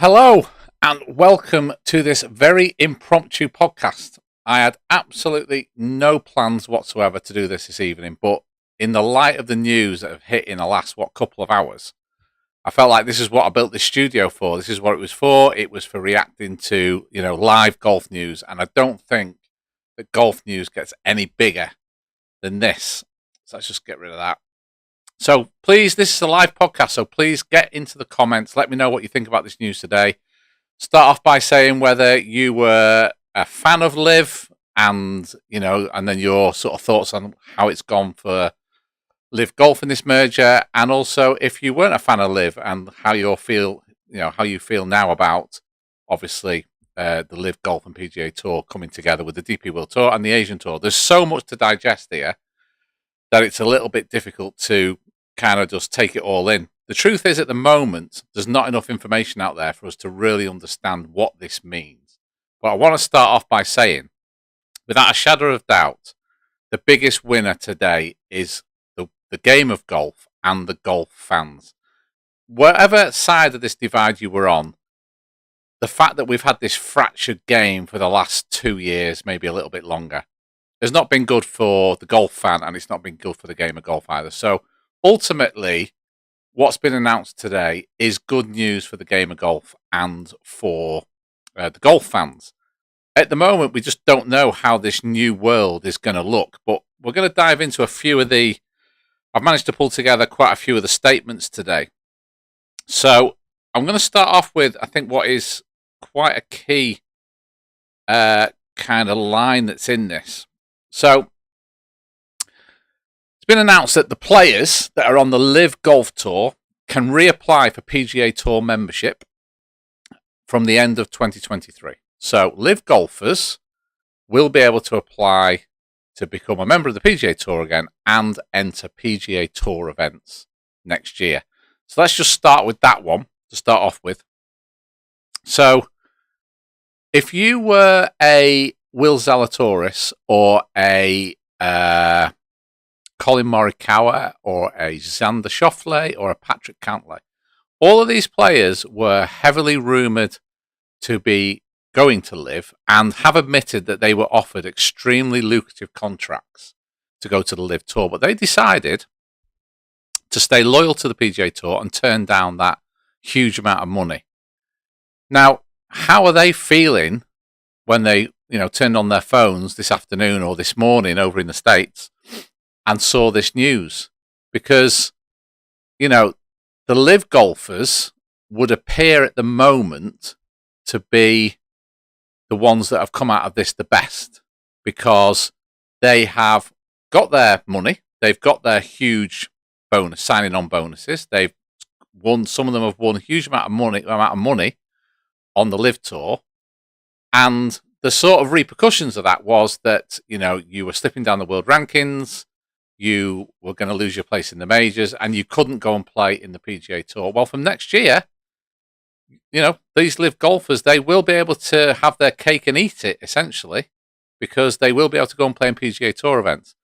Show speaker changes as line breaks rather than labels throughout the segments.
Hello and welcome to this very impromptu podcast. I had absolutely no plans whatsoever to do this evening, but in the light of the news that have hit in the last couple of hours, I felt like this is what I built this studio for. This is what it was for. It was for reacting to, live golf news, and I don't think that golf news gets any bigger than this. So let's just get rid of that. So please, this is a live podcast, so please get into the comments. Let me know what you think about this news today. Start off by saying whether you were a fan of Liv and, and then your sort of thoughts on how it's gone for Liv Golf in this merger. And also if you weren't a fan of Liv and how you feel now about, obviously, the Liv Golf and PGA Tour coming together with the DP World Tour and the Asian Tour. There's so much to digest here that it's a little bit difficult to kind of just take it all in. The truth is, at the moment, there's not enough information out there for us to really understand what this means. But I want to start off by saying, without a shadow of doubt, the biggest winner today is the game of golf and the golf fans. Whatever side of this divide you were on, the fact that we've had this fractured game for the last 2 years, maybe a little bit longer, has not been good for the golf fan, and it's not been good for the game of golf either. So ultimately, what's been announced today is good news for the game of golf and for the golf fans. At the moment, we just don't know how this new world is going to look, but we're going to dive into a few of the... I've managed to pull together quite a few of the statements today. So I'm going to start off with, I think, what is quite a key kind of line that's in this. So it's been announced that the players that are on the Liv Golf Tour can reapply for PGA Tour membership from the end of 2023. So Liv golfers will be able to apply to become a member of the PGA Tour again and enter PGA Tour events next year. So let's just start with that one to start off with. So if you were a Will Zalatoris or a Colin Morikawa or a Xander Schauffele or a Patrick Cantlay, all of these players were heavily rumoured to be going to Liv and have admitted that they were offered extremely lucrative contracts to go to the Liv Tour, but they decided to stay loyal to the PGA Tour and turn down that huge amount of money. Now, how are they feeling when they turned on their phones this afternoon or this morning over in the States and saw this news? Because, the Liv golfers would appear at the moment to be the ones that have come out of this the best, because they have got their money, they've got their huge bonus, signing on bonuses, they've won, some of them have won a huge amount of money on the Liv Tour, and the sort of repercussions of that was that, you were slipping down the world rankings, you were going to lose your place in the majors, and you couldn't go and play in the PGA Tour. Well, from next year, these Liv golfers, they will be able to have their cake and eat it, essentially, because they will be able to go and play in PGA Tour events.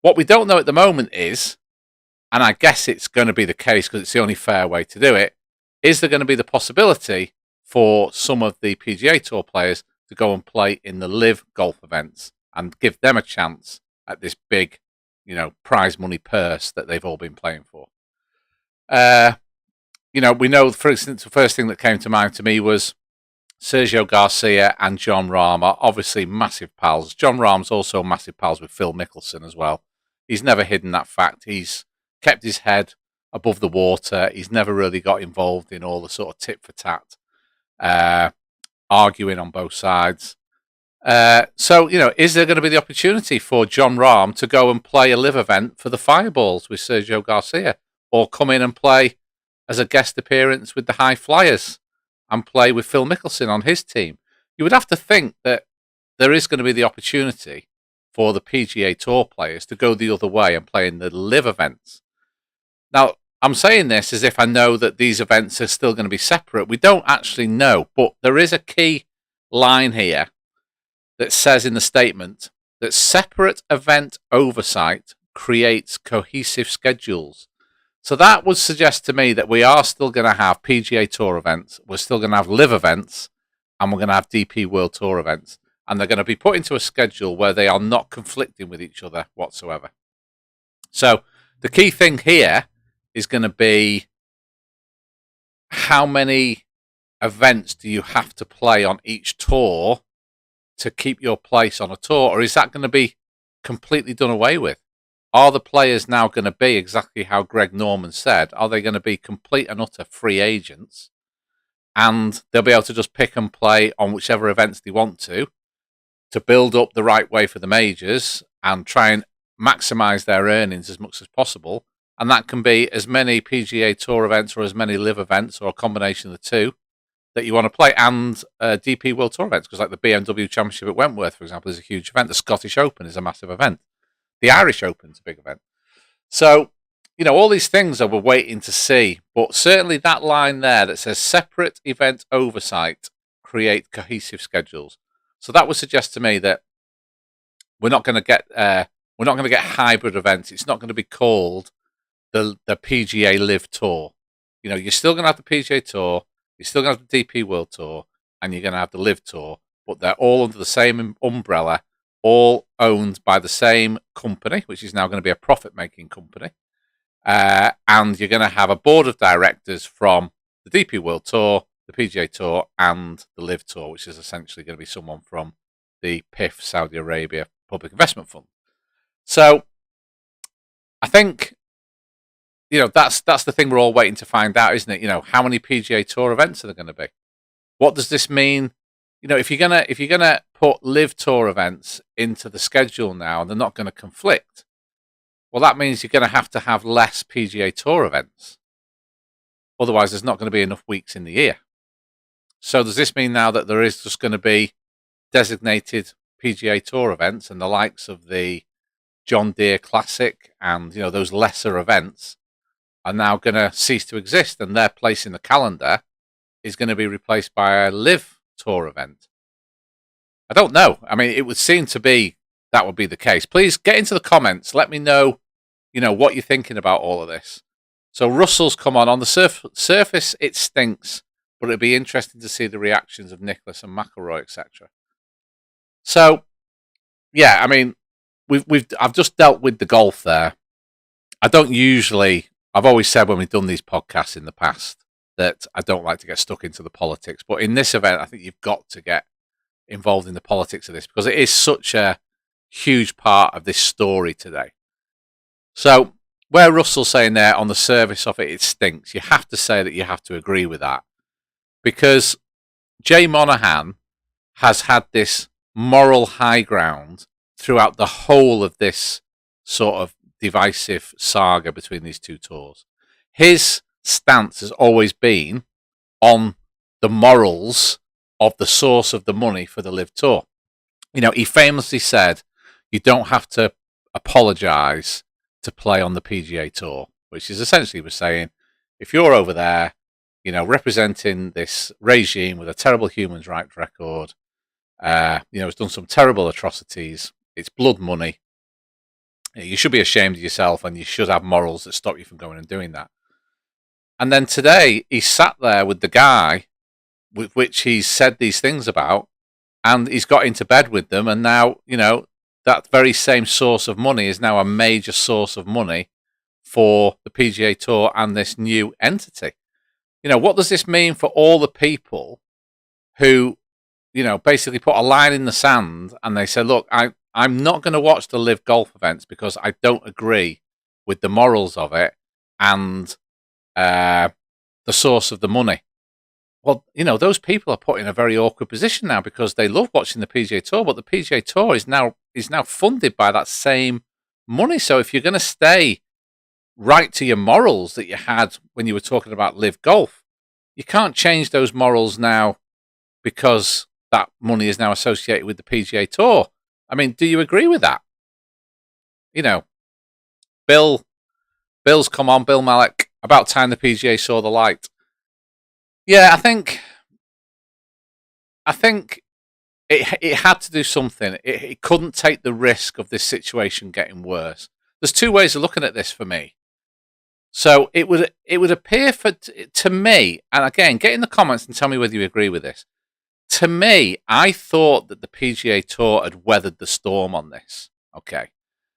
What we don't know at the moment is, and I guess it's going to be the case because it's the only fair way to do it, is there going to be the possibility for some of the PGA Tour players to go and play in the Liv golf events and give them a chance at this big, prize money purse that they've all been playing for. We know, for instance, the first thing that came to mind to me was Sergio Garcia and Jon Rahm are obviously massive pals. Jon Rahm's also massive pals with Phil Mickelson as well. He's never hidden that fact. He's kept his head above the water. He's never really got involved in all the sort of tit for tat, arguing on both sides. So, is there going to be the opportunity for Jon Rahm to go and play a Liv event for the Fireballs with Sergio Garcia, or come in and play as a guest appearance with the High Flyers and play with Phil Mickelson on his team? You would have to think that there is going to be the opportunity for the PGA Tour players to go the other way and play in the Liv events. Now, I'm saying this as if I know that these events are still going to be separate. We don't actually know, but there is a key line here that says in the statement that separate event oversight creates cohesive schedules. So that would suggest to me that we are still going to have PGA Tour events, we're still going to have live events, and we're going to have DP World Tour events. And they're going to be put into a schedule where they are not conflicting with each other whatsoever. So the key thing here is going to be how many events do you have to play on each tour to keep your place on a tour, or is that going to be completely done away with? Are the players now going to be exactly how Greg Norman said? Are they going to be complete and utter free agents, and they'll be able to just pick and play on whichever events they want to build up the right way for the majors and try and maximize their earnings as much as possible? And that can be as many PGA Tour events or as many live events or a combination of the two that you want to play, and DP World Tour events, because like the BMW Championship at Wentworth, for example, is a huge event. The Scottish Open is a massive event. The Irish Open is a big event. So, all these things we're waiting to see, but certainly that line there that says separate event oversight, create cohesive schedules. So that would suggest to me that we're not going to get hybrid events. It's not going to be called the PGA Live Tour. You're still going to have the PGA Tour, you're still going to have the DP World Tour, and you're going to have the Live Tour, but they're all under the same umbrella, all owned by the same company, which is now going to be a profit-making company. And you're going to have a board of directors from the DP World Tour, the PGA Tour, and the Live Tour, which is essentially going to be someone from the PIF Saudi Arabia Public Investment Fund. So I think that's the thing we're all waiting to find out, isn't it? How many PGA Tour events are there going to be? What does this mean? If you're gonna put Live Tour events into the schedule now, and they're not going to conflict, well, that means you're going to have less PGA Tour events. Otherwise, there's not going to be enough weeks in the year. So does this mean now that there is just going to be designated PGA Tour events, and the likes of the John Deere Classic and those lesser events are now going to cease to exist, and their place in the calendar is going to be replaced by a Live Tour event? I don't know. I mean, it would seem to be that would be the case. Please get into the comments. Let me know, what you're thinking about all of this. So Russell's come on the surface. It stinks, but it'd be interesting to see the reactions of Nicholas and McIlroy, etc. So, yeah, I mean, I've just dealt with the golf there. I've always said when we've done these podcasts in the past that I don't like to get stuck into the politics. But in this event, I think you've got to get involved in the politics of this, because it is such a huge part of this story today. So where Russell's saying there on the surface of it, it stinks, you have to say that you have to agree with that, because Jay Monahan has had this moral high ground throughout the whole of this sort of divisive saga between these two tours. His stance has always been on the morals of the source of the money for the Live Tour. He famously said, you don't have to apologise to play on the PGA Tour, which is essentially was saying, if you're over there, representing this regime with a terrible human rights record, it's done some terrible atrocities, it's blood money, you should be ashamed of yourself, and you should have morals that stop you from going and doing that. And then today, he sat there with the guy with which he's said these things about, and he's got into bed with them, and now, that very same source of money is now a major source of money for the PGA Tour and this new entity. What does this mean for all the people who, basically put a line in the sand and they say, look, I'm not going to watch the Live Golf events because I don't agree with the morals of it and the source of the money. Well, those people are put in a very awkward position now, because they love watching the PGA Tour, but the PGA Tour is now funded by that same money. So if you're going to stay right to your morals that you had when you were talking about Live Golf, you can't change those morals now because that money is now associated with the PGA Tour. I mean, do you agree with that? Bill's come on, Bill Malik, about time the PGA saw the light. Yeah, I think it had to do something. It couldn't take the risk of this situation getting worse. There's two ways of looking at this for me. So it would appear to me, and again, get in the comments and tell me whether you agree with this. To me, I thought that the PGA Tour had weathered the storm on this. Okay,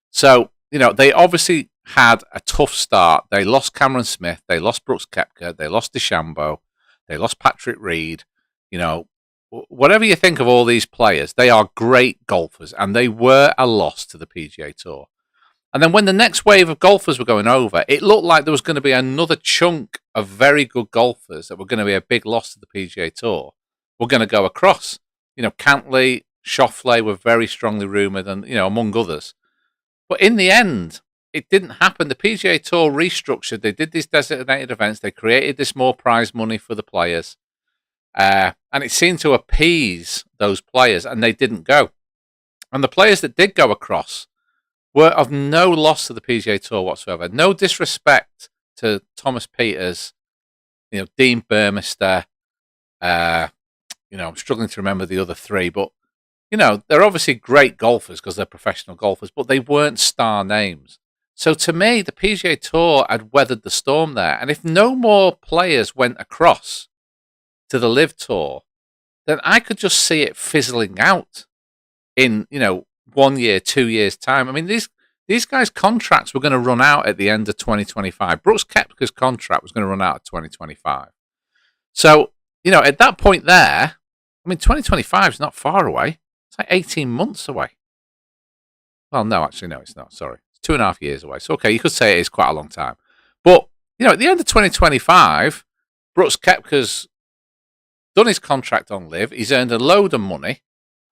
so they obviously had a tough start. They lost Cameron Smith, they lost Brooks Koepka, they lost DeChambeau, they lost Patrick Reed. Whatever you think of all these players, they are great golfers, and they were a loss to the PGA Tour. And then when the next wave of golfers were going over, it looked like there was going to be another chunk of very good golfers that were going to be a big loss to the PGA Tour. We're going to go across. Cantley, Schauffele were very strongly rumoured, and among others. But in the end, it didn't happen. The PGA Tour restructured. They did these designated events. They created this more prize money for the players. And it seemed to appease those players, and they didn't go. And the players that did go across were of no loss to the PGA Tour whatsoever. No disrespect to Thomas Pieters, Dean Burmester. I'm struggling to remember the other three, but they're obviously great golfers because they're professional golfers, but they weren't star names. So to me, the PGA Tour had weathered the storm there. And if no more players went across to the Live Tour, then I could just see it fizzling out in 1 year, 2 years time. I mean, these guys' contracts were going to run out at the end of 2025. Brooks Koepka's contract was going to run out at 2025. So at that point there, 2025 is not far away. It's like 18 months away. Well, no, actually, no, it's not. Sorry. It's 2.5 years away. So, okay, you could say it is quite a long time. But, at the end of 2025, Brooks Koepka's done his contract on Live. He's earned a load of money.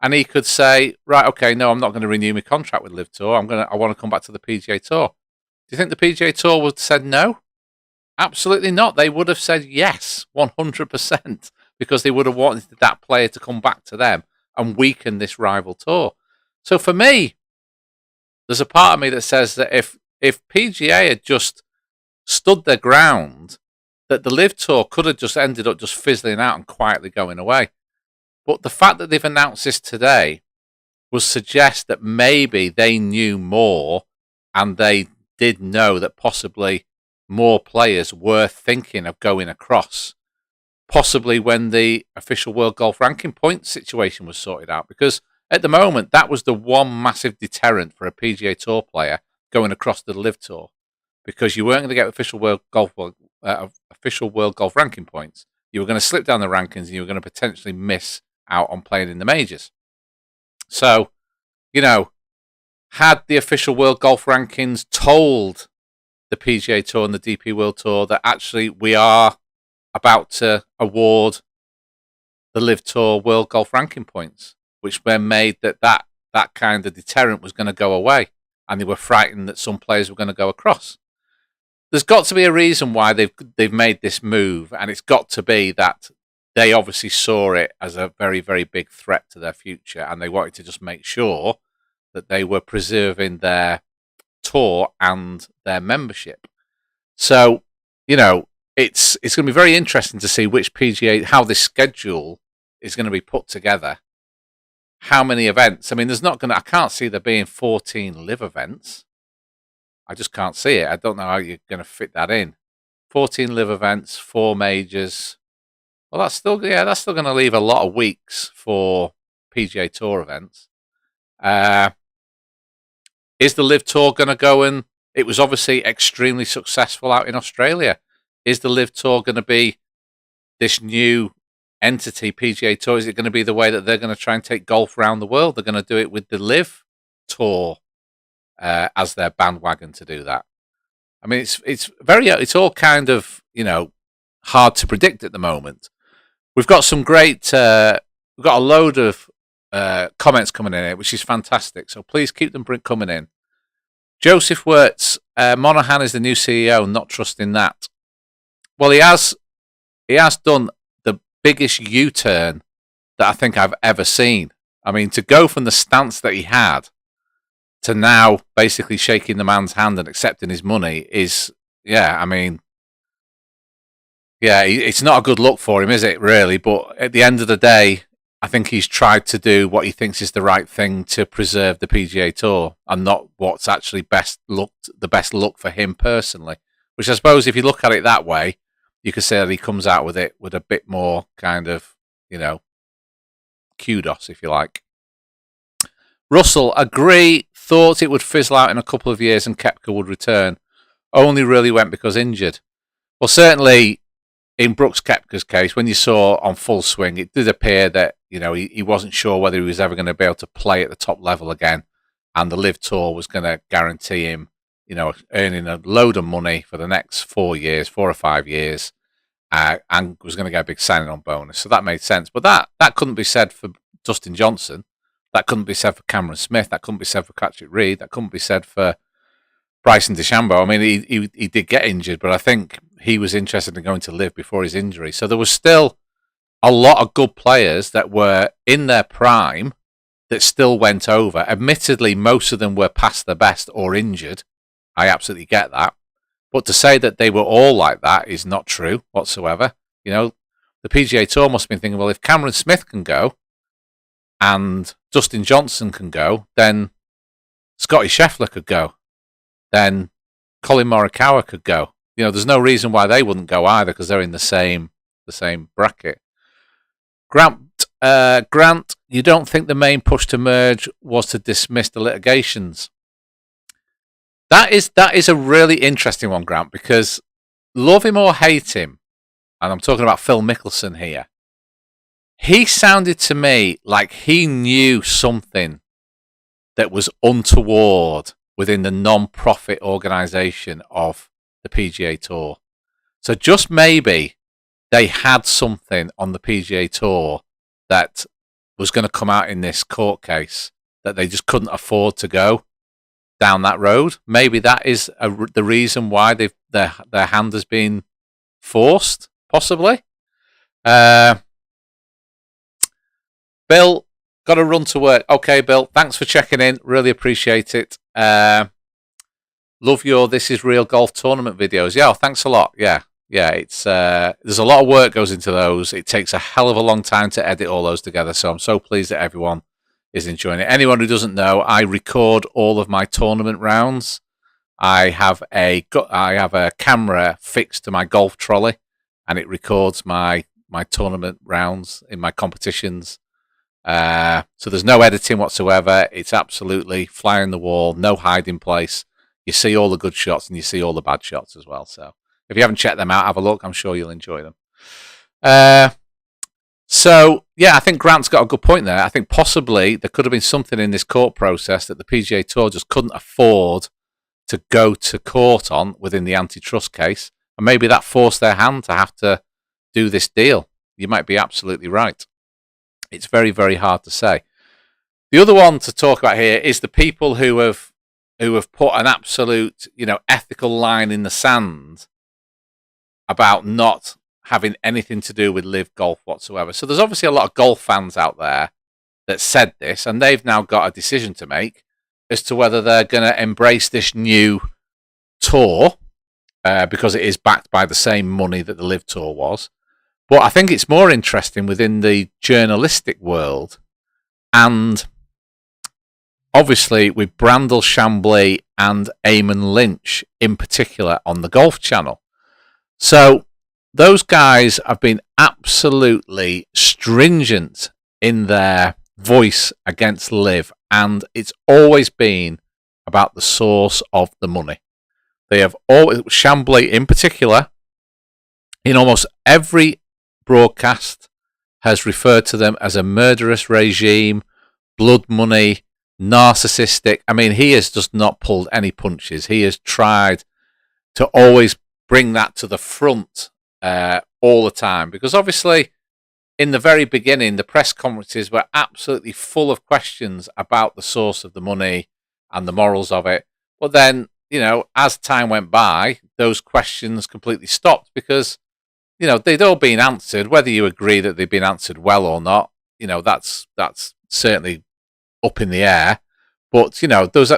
And he could say, right, okay, no, I'm not going to renew my contract with Live Tour. I want to come back to the PGA Tour. Do you think the PGA Tour would have said no? Absolutely not. They would have said yes, 100%, because they would have wanted that player to come back to them and weaken this rival tour. So for me, there's a part of me that says that if PGA had just stood their ground, that the Live Tour could have just ended up just fizzling out and quietly going away. But the fact that they've announced this today would suggest that maybe they knew more, and they did know that possibly more players were thinking of going across, possibly when the official World Golf Ranking Points situation was sorted out. Because at the moment, that was the one massive deterrent for a PGA Tour player going across to the Live Tour, because you weren't going to get official World Golf Ranking Points. You were going to slip down the rankings, and you were going to potentially miss out on playing in the majors. So, had the official World Golf Rankings told the PGA Tour and the DP World Tour that actually we are about to award the Live Tour World Golf Ranking Points, which then made that kind of deterrent was going to go away, and they were frightened that some players were going to go across. There's got to be a reason why they've made this move, and it's got to be that they obviously saw it as a very, very big threat to their future, and they wanted to just make sure that they were preserving their tour and their membership. So, it's going to be very interesting to see which PGA, how this schedule is going to be put together. How many events? I can't see there being 14 Live events. I just can't see it. I don't know how you're going to fit that in. 14 Live events, 4 majors. Well, that's still going to leave a lot of weeks for PGA Tour events. Is the Live Tour going to go and... It was obviously extremely successful out in Australia. Is the Live Tour going to be this new entity, PGA Tour? Is it going to be the way that they're going to try and take golf around the world? They're going to do it with the Live Tour as their bandwagon to do that. It's all kind of, hard to predict at the moment. We've got some great, we've got a load of comments coming in here, which is fantastic. So please keep them coming in. Joseph Wirtz, Monahan is the new CEO, not trusting that. Well, he has done the biggest U-turn that I think I've ever seen. To go from the stance that he had to now basically shaking the man's hand and accepting his money is, it's not a good look for him, is it, really? But at the end of the day, I think he's tried to do what he thinks is the right thing to preserve the PGA Tour, and not what's actually the best look for him personally. which I suppose if you look at it that way, you could say that he comes out with it with a bit more kind of, kudos, if you like. Russell, agree, thought it would fizzle out in a couple of years and Koepka would return. Only really went because injured. Well, certainly in Brooks Koepka's case, when you saw on full swing, it did appear that, he wasn't sure whether he was ever going to be able to play at the top level again. And the Live Tour was going to guarantee him, earning a load of money for the next 4 or 5 years, and was going to get a big signing on bonus. So that made sense. But that couldn't be said for Dustin Johnson. That couldn't be said for Cameron Smith. That couldn't be said for Patrick Reed. That couldn't be said for Bryson DeChambeau. I mean, he did get injured, but I think he was interested in going to Live before his injury. So there was still a lot of good players that were in their prime that still went over. Admittedly, most of them were past their best or injured. I absolutely get that. But to say that they were all like that is not true whatsoever. The PGA Tour must have been thinking, well, if Cameron Smith can go and Dustin Johnson can go, then Scotty Scheffler could go. Then Colin Morikawa could go. There's no reason why they wouldn't go either because they're in the same bracket. Grant, you don't think the main push to merge was to dismiss the litigations? That is a really interesting one, Grant, because love him or hate him, and I'm talking about Phil Mickelson here, he sounded to me like he knew something that was untoward within the non-profit organisation of the PGA Tour. So just maybe they had something on the PGA Tour that was going to come out in this court case that they just couldn't afford to go down that road. Maybe that is the reason why their hand has been forced, possibly. Bill, got to run to work. Okay, Bill, thanks for checking in. Really appreciate it. Love your This Is Real Golf tournament videos. Yeah, thanks a lot. Yeah, it's there's a lot of work goes into those. It takes a hell of a long time to edit all those together, so I'm so pleased that everyone is enjoying it. Anyone who doesn't know, I record all of my tournament rounds. I have a camera fixed to my golf trolley, and it records my tournament rounds in my competitions. So there's no editing whatsoever. It's absolutely fly on the wall, no hiding place. You see all the good shots and you see all the bad shots as well. So if you haven't checked them out, have a look. I'm sure you'll enjoy them. So, yeah, I think Grant's got a good point there. I think possibly there could have been something in this court process that the PGA Tour just couldn't afford to go to court on within the antitrust case. And maybe that forced their hand to have to do this deal. You might be absolutely right. It's very, very hard to say. The other one to talk about here is the people who have put an absolute, ethical line in the sand about not having anything to do with live golf whatsoever. So there's obviously a lot of golf fans out there that said this, and they've now got a decision to make as to whether they're going to embrace this new tour because it is backed by the same money that the live tour was. But I think it's more interesting within the journalistic world, and obviously with Brandel Chambly and Eamon Lynch in particular on the Golf Channel. So those guys have been absolutely stringent in their voice against live, and it's always been about the source of the money. They have always, Chambly in particular, in almost every broadcast, has referred to them as a murderous regime, blood money, narcissistic. I mean, he has just not pulled any punches. He has tried to always bring that to the front all the time, because obviously in the very beginning the press conferences were absolutely full of questions about the source of the money and the morals of it. But then, as time went by, those questions completely stopped because they'd all been answered. Whether you agree that they've been answered well or not, that's certainly up in the air. But those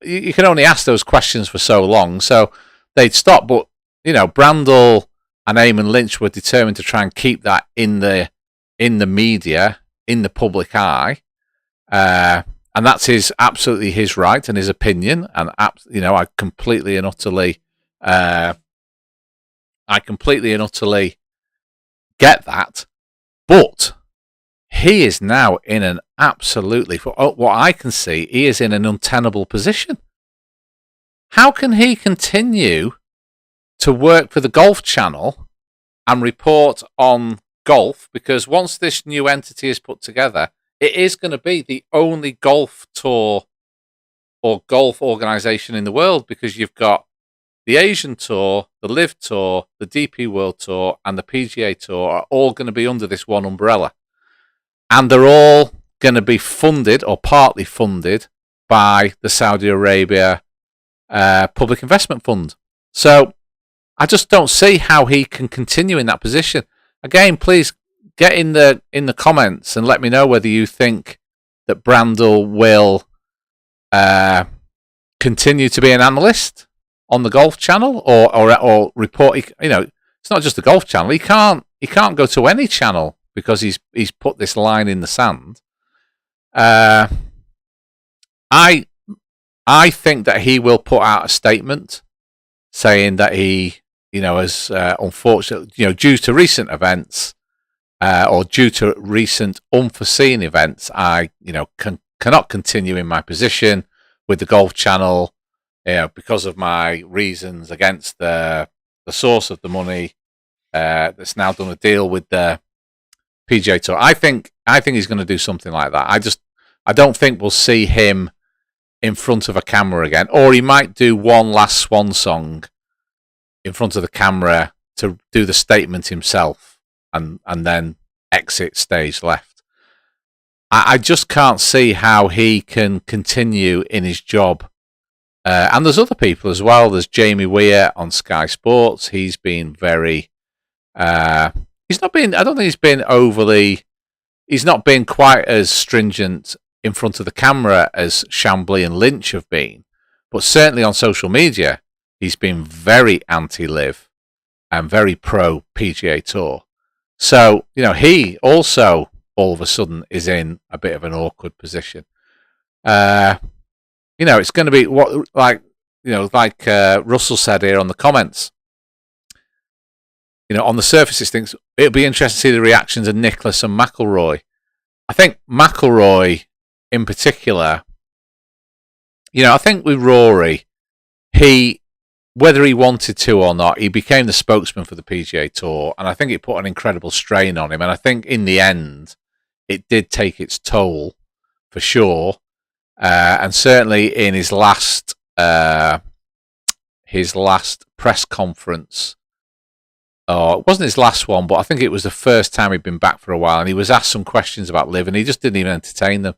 you can only ask those questions for so long, so they'd stop. But Brandel and Eamon Lynch were determined to try and keep that in the media, in the public eye, and that's absolutely his right and his opinion. And I completely and utterly I completely and utterly get that. But he is now in an absolutely, for what I can see, he is in an untenable position. How can he continue to work for the Golf Channel and report on golf? Because once this new entity is put together, it is going to be the only golf tour or golf organisation in the world, because you've got the Asian Tour, the Live Tour, the DP World Tour, and the PGA Tour are all going to be under this one umbrella. And they're all going to be funded or partly funded by the Saudi Arabia Public Investment Fund. So I just don't see how he can continue in that position. Again, please get in the comments and let me know whether you think that Brandel will continue to be an analyst on the Golf Channel or report. It's not just the Golf Channel. He can't go to any channel because he's put this line in the sand. I think that he will put out a statement saying that he, has unfortunately, due to recent events or due to recent unforeseen events, I, cannot continue in my position with the Golf Channel, because of my reasons against the source of the money that's now done a deal with the PGA Tour. I think he's going to do something like that. I don't think we'll see him in front of a camera again, or he might do one last swan song in front of the camera to do the statement himself and then exit stage left. I just can't see how he can continue in his job. And there's other people as well. There's Jamie Weir on Sky Sports. He's been very... he's not been... I don't think he's not been quite as stringent in front of the camera as Chambly and Lynch have been. But certainly on social media, he's been very anti-live and very pro PGA Tour. So, he also all of a sudden is in a bit of an awkward position. It's going to be like Russell said here on the comments. On the surface, it thinks it'll be interesting to see the reactions of Nicklaus and McIlroy. I think McIlroy, in particular, I think with Rory, whether he wanted to or not, he became the spokesman for the PGA Tour, and I think it put an incredible strain on him. And I think in the end, it did take its toll, for sure. And certainly in his last press conference, it wasn't his last one, but I think it was the first time he'd been back for a while, and he was asked some questions about live, and he just didn't even entertain them.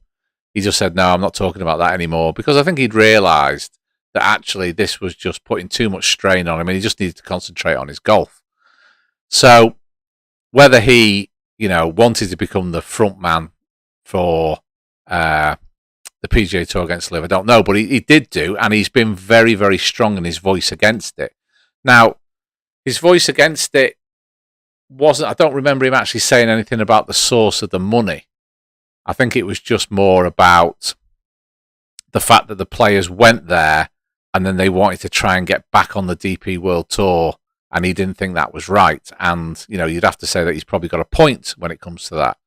He just said, "No, I'm not talking about that anymore," because I think he'd realised that actually this was just putting too much strain on him, and he just needed to concentrate on his golf. So whether he, wanted to become the front man for the PGA Tour against live, I don't know, but he did do, and he's been very, very strong in his voice against it. Now, his voice against it wasn't, I don't remember him actually saying anything about the source of the money. I think it was just more about the fact that the players went there and then they wanted to try and get back on the DP World Tour, and he didn't think that was right. And, you'd have to say that he's probably got a point when it comes to that.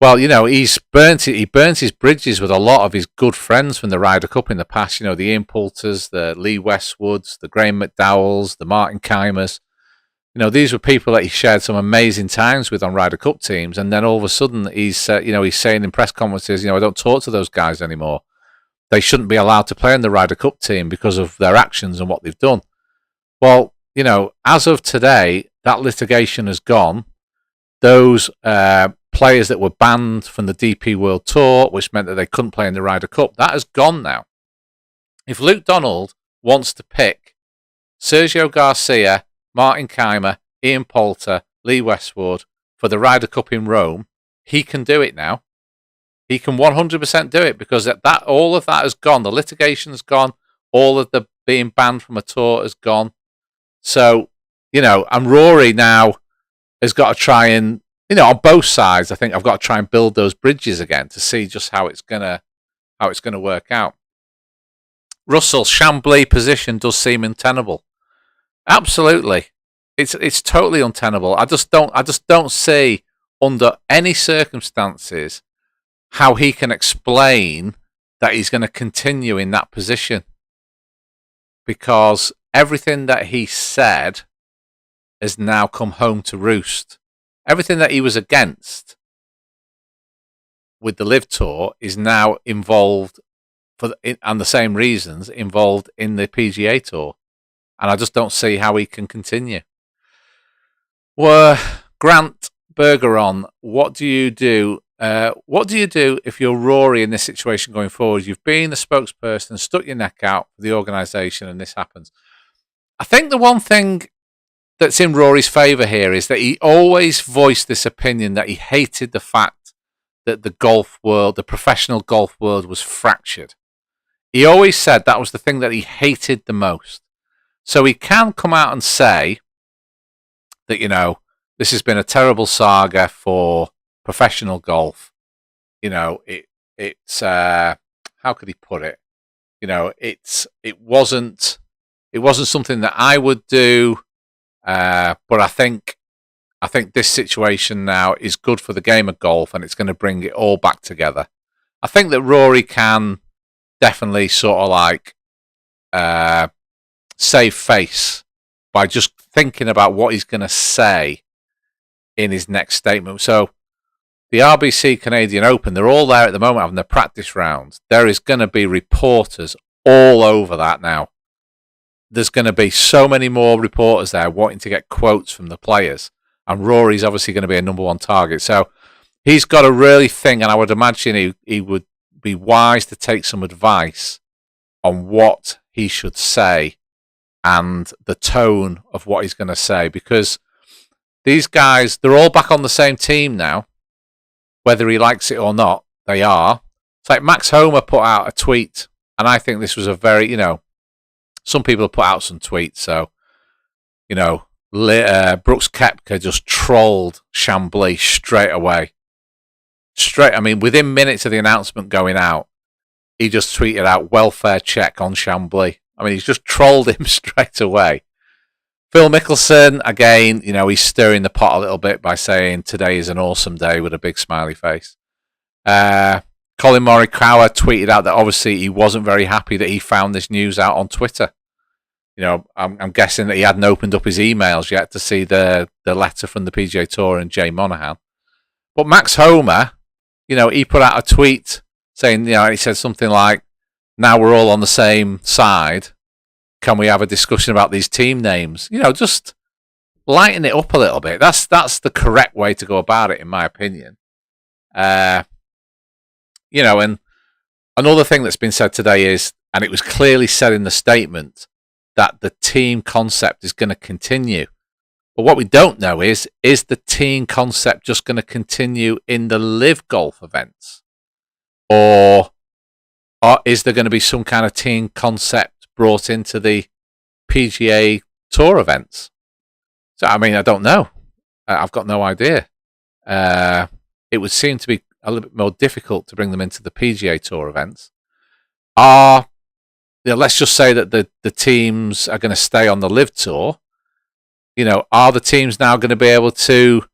Well, he burnt his bridges with a lot of his good friends from the Ryder Cup in the past. The Ian Poulters, the Lee Westwoods, the Graham McDowells, the Martin Keimers. These were people that he shared some amazing times with on Ryder Cup teams. And then all of a sudden, he's saying in press conferences, I don't talk to those guys anymore. They shouldn't be allowed to play in the Ryder Cup team because of their actions and what they've done. Well, as of today, that litigation has gone. Those players that were banned from the DP World Tour, which meant that they couldn't play in the Ryder Cup, that has gone now. If Luke Donald wants to pick Sergio Garcia, Martin Keimer, Ian Poulter, Lee Westwood for the Ryder Cup in Rome, he can do it now. He can 100% do it, because all of that has gone. The litigation's gone. All of the being banned from a tour has gone. So, and Rory now has got to try and, on both sides, I think I've got to try and build those bridges again to see just how it's gonna work out. Russell, Chambly position does seem untenable. Absolutely. It's totally untenable. I just don't see under any circumstances how he can explain that he's going to continue in that position, because everything that he said has now come home to roost. Everything that he was against with the Live Tour is now involved and the same reasons involved in the PGA Tour, and I just don't see how he can continue. Well, Grant Bergeron, what do you do? What do you do if you're Rory in this situation going forward? You've been the spokesperson, stuck your neck out for the organisation, and this happens. I think the one thing that's in Rory's favour here is that he always voiced this opinion that he hated the fact that the golf world, the professional golf world, was fractured. He always said that was the thing that he hated the most. So he can come out and say that, this has been a terrible saga for professional golf. It's how could he put it? It wasn't something that I would do, but I think this situation now is good for the game of golf, and it's going to bring it all back together. I think that Rory can definitely sort of like save face by just thinking about what he's going to say in his next statement. So the RBC Canadian Open, they're all there at the moment having their practice rounds. There is going to be reporters all over that now. There's going to be so many more reporters there wanting to get quotes from the players. And Rory's obviously going to be a number one target. So he's got to really think, and I would imagine he would be wise to take some advice on what he should say and the tone of what he's going to say, because these guys, they're all back on the same team now. Whether he likes it or not, they are. It's like Max Homer put out a tweet, and I think this was a very, some people have put out some tweets. So, Brooks Koepka just trolled Chambly straight away. Within minutes of the announcement going out, he just tweeted out welfare check on Chambly. He's just trolled him straight away. Phil Mickelson, again, he's stirring the pot a little bit by saying today is an awesome day with a big smiley face. Colin Morikawa tweeted out that obviously he wasn't very happy that he found this news out on Twitter. I'm guessing that he hadn't opened up his emails yet to see the letter from the PGA Tour and Jay Monahan. But Max Homer, he put out a tweet saying, he said something like, now we're all on the same side. Can we have a discussion about these team names? Just lighten it up a little bit. That's the correct way to go about it, in my opinion. And another thing that's been said today is, and it was clearly said in the statement, that the team concept is going to continue. But what we don't know is the team concept just going to continue in the live golf events? Or is there going to be some kind of team concept brought into the PGA Tour events? So, I don't know. I've got no idea. It would seem to be a little bit more difficult to bring them into the PGA Tour events. Let's just say that the teams are going to stay on the Live Tour. Are the teams now going to be able to,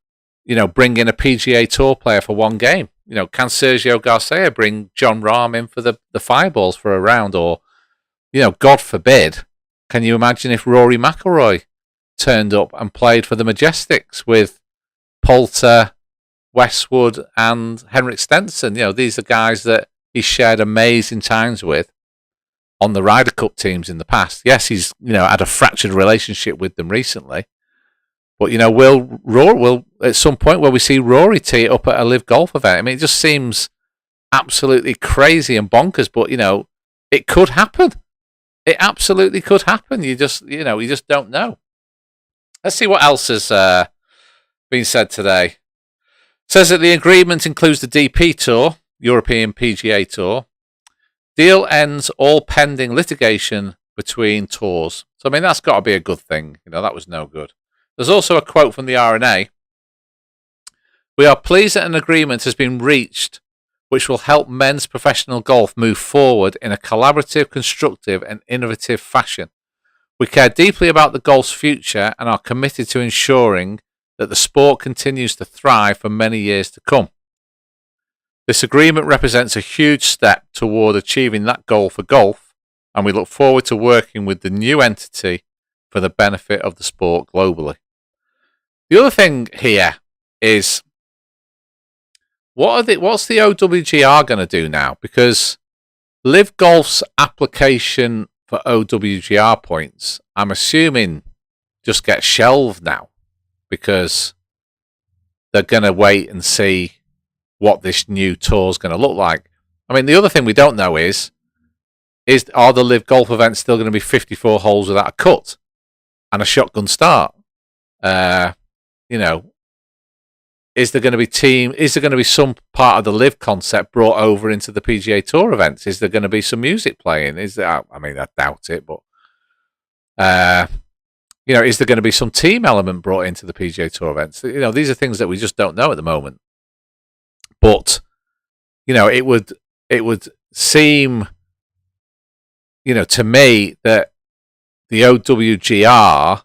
bring in a PGA Tour player for one game? Can Sergio Garcia bring John Rahm in for the Fireballs for a round? Or, God forbid, can you imagine if Rory McIlroy turned up and played for the Majestics with Poulter, Westwood and Henrik Stenson? These are guys that he shared amazing times with on the Ryder Cup teams in the past. Yes, he's had a fractured relationship with them recently. But, will at some point will we see Rory tee it up at a live golf event? It just seems absolutely crazy and bonkers, but, it could happen. It absolutely could happen. You just don't know. Let's see what else has been said today. It says that the agreement includes the DP Tour, European PGA Tour. Deal ends all pending litigation between tours. So, that's got to be a good thing. That was no good. There's also a quote from the R&A. We are pleased that an agreement has been reached which will help men's professional golf move forward in a collaborative, constructive and innovative fashion. We care deeply about the golf's future and are committed to ensuring that the sport continues to thrive for many years to come. This agreement represents a huge step toward achieving that goal for golf, and we look forward to working with the new entity for the benefit of the sport globally. The other thing here is, what's the OWGR going to do now? Because Live Golf's application for OWGR points, I'm assuming, just gets shelved now because they're going to wait and see what this new tour is going to look like. I mean, the other thing we don't know is are the Live Golf events still going to be 54 holes without a cut and a shotgun start? Is there going to be some part of the Live concept brought over into the PGA Tour events? Is there going to be some music playing? I doubt it, but is there going to be some team element brought into the PGA Tour events? These are things that we just don't know at the moment. But it would seem, to me that the OWGR,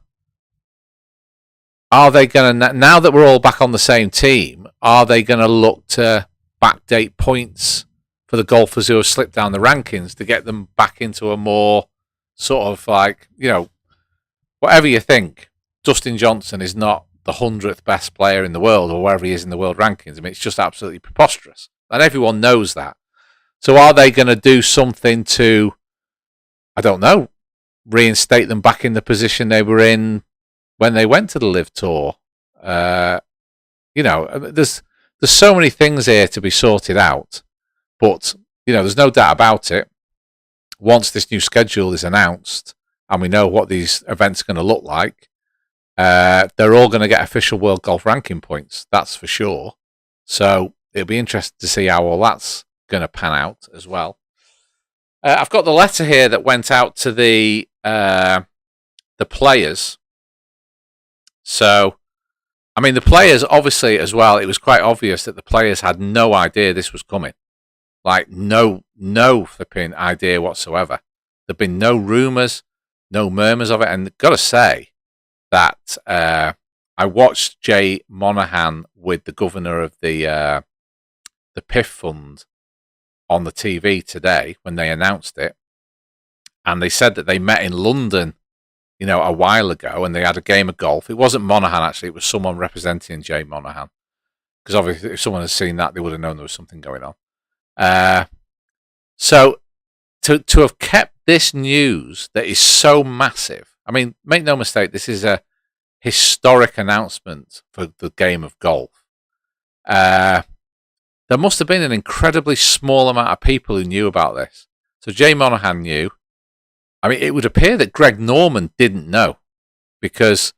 are they going to, now that we're all back on the same team, are they going to look to backdate points for the golfers who have slipped down the rankings to get them back into a more sort of like, whatever you think, Dustin Johnson is not the 100th best player in the world or wherever he is in the world rankings. I mean, it's just absolutely preposterous. And everyone knows that. So are they going to do something to, I don't know, reinstate them back in the position they were in when they went to the Live Tour? There's so many things here to be sorted out. But, there's no doubt about it. Once this new schedule is announced and we know what these events are going to look like, they're all going to get official World Golf Ranking points, that's for sure. So it'll be interesting to see how all that's going to pan out as well. I've got the letter here that went out to the players. So, I mean, the players, obviously, as well, it was quite obvious that the players had no idea this was coming. Like, no flipping idea whatsoever. There've been no rumours, no murmurs of it. And I've got to say that I watched Jay Monahan with the governor of the PIF Fund on the TV today when they announced it. And they said that they met in London, a while ago, and they had a game of golf. It wasn't Monahan, actually. It was someone representing Jay Monahan. Because obviously, if someone had seen that, they would have known there was something going on. So, to have kept this news that is so massive, I mean, make no mistake, this is a historic announcement for the game of golf. There must have been an incredibly small amount of people who knew about this. So Jay Monahan knew. I mean, it would appear that Greg Norman didn't know, because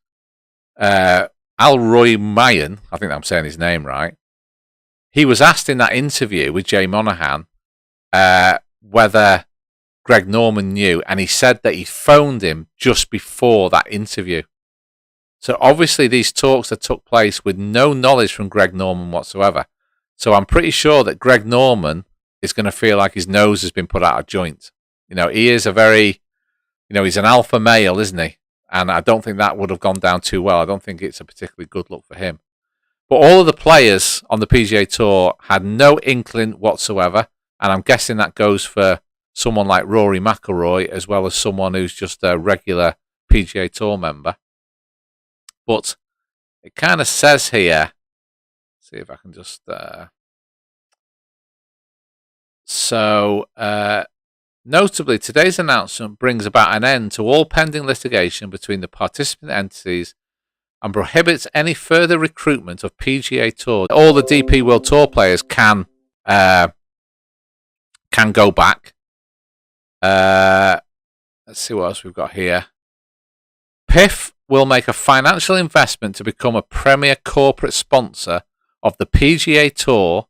Alroy Mayen, I think I'm saying his name right, he was asked in that interview with Jay Monahan whether Greg Norman knew, and he said that he phoned him just before that interview. So obviously these talks that took place with no knowledge from Greg Norman whatsoever. So I'm pretty sure that Greg Norman is going to feel like his nose has been put out of joint. He is a very, he's an alpha male, isn't he? And I don't think that would have gone down too well. I don't think it's a particularly good look for him. But all of the players on the PGA Tour had no inkling whatsoever. And I'm guessing that goes for someone like Rory McIlroy as well as someone who's just a regular PGA Tour member. But it kind of says here, see if I can just... Notably, today's announcement brings about an end to all pending litigation between the participant entities and prohibits any further recruitment of PGA Tour. All the DP World Tour players can go back. Let's see what else we've got here. PIF will make a financial investment to become a premier corporate sponsor of the PGA Tour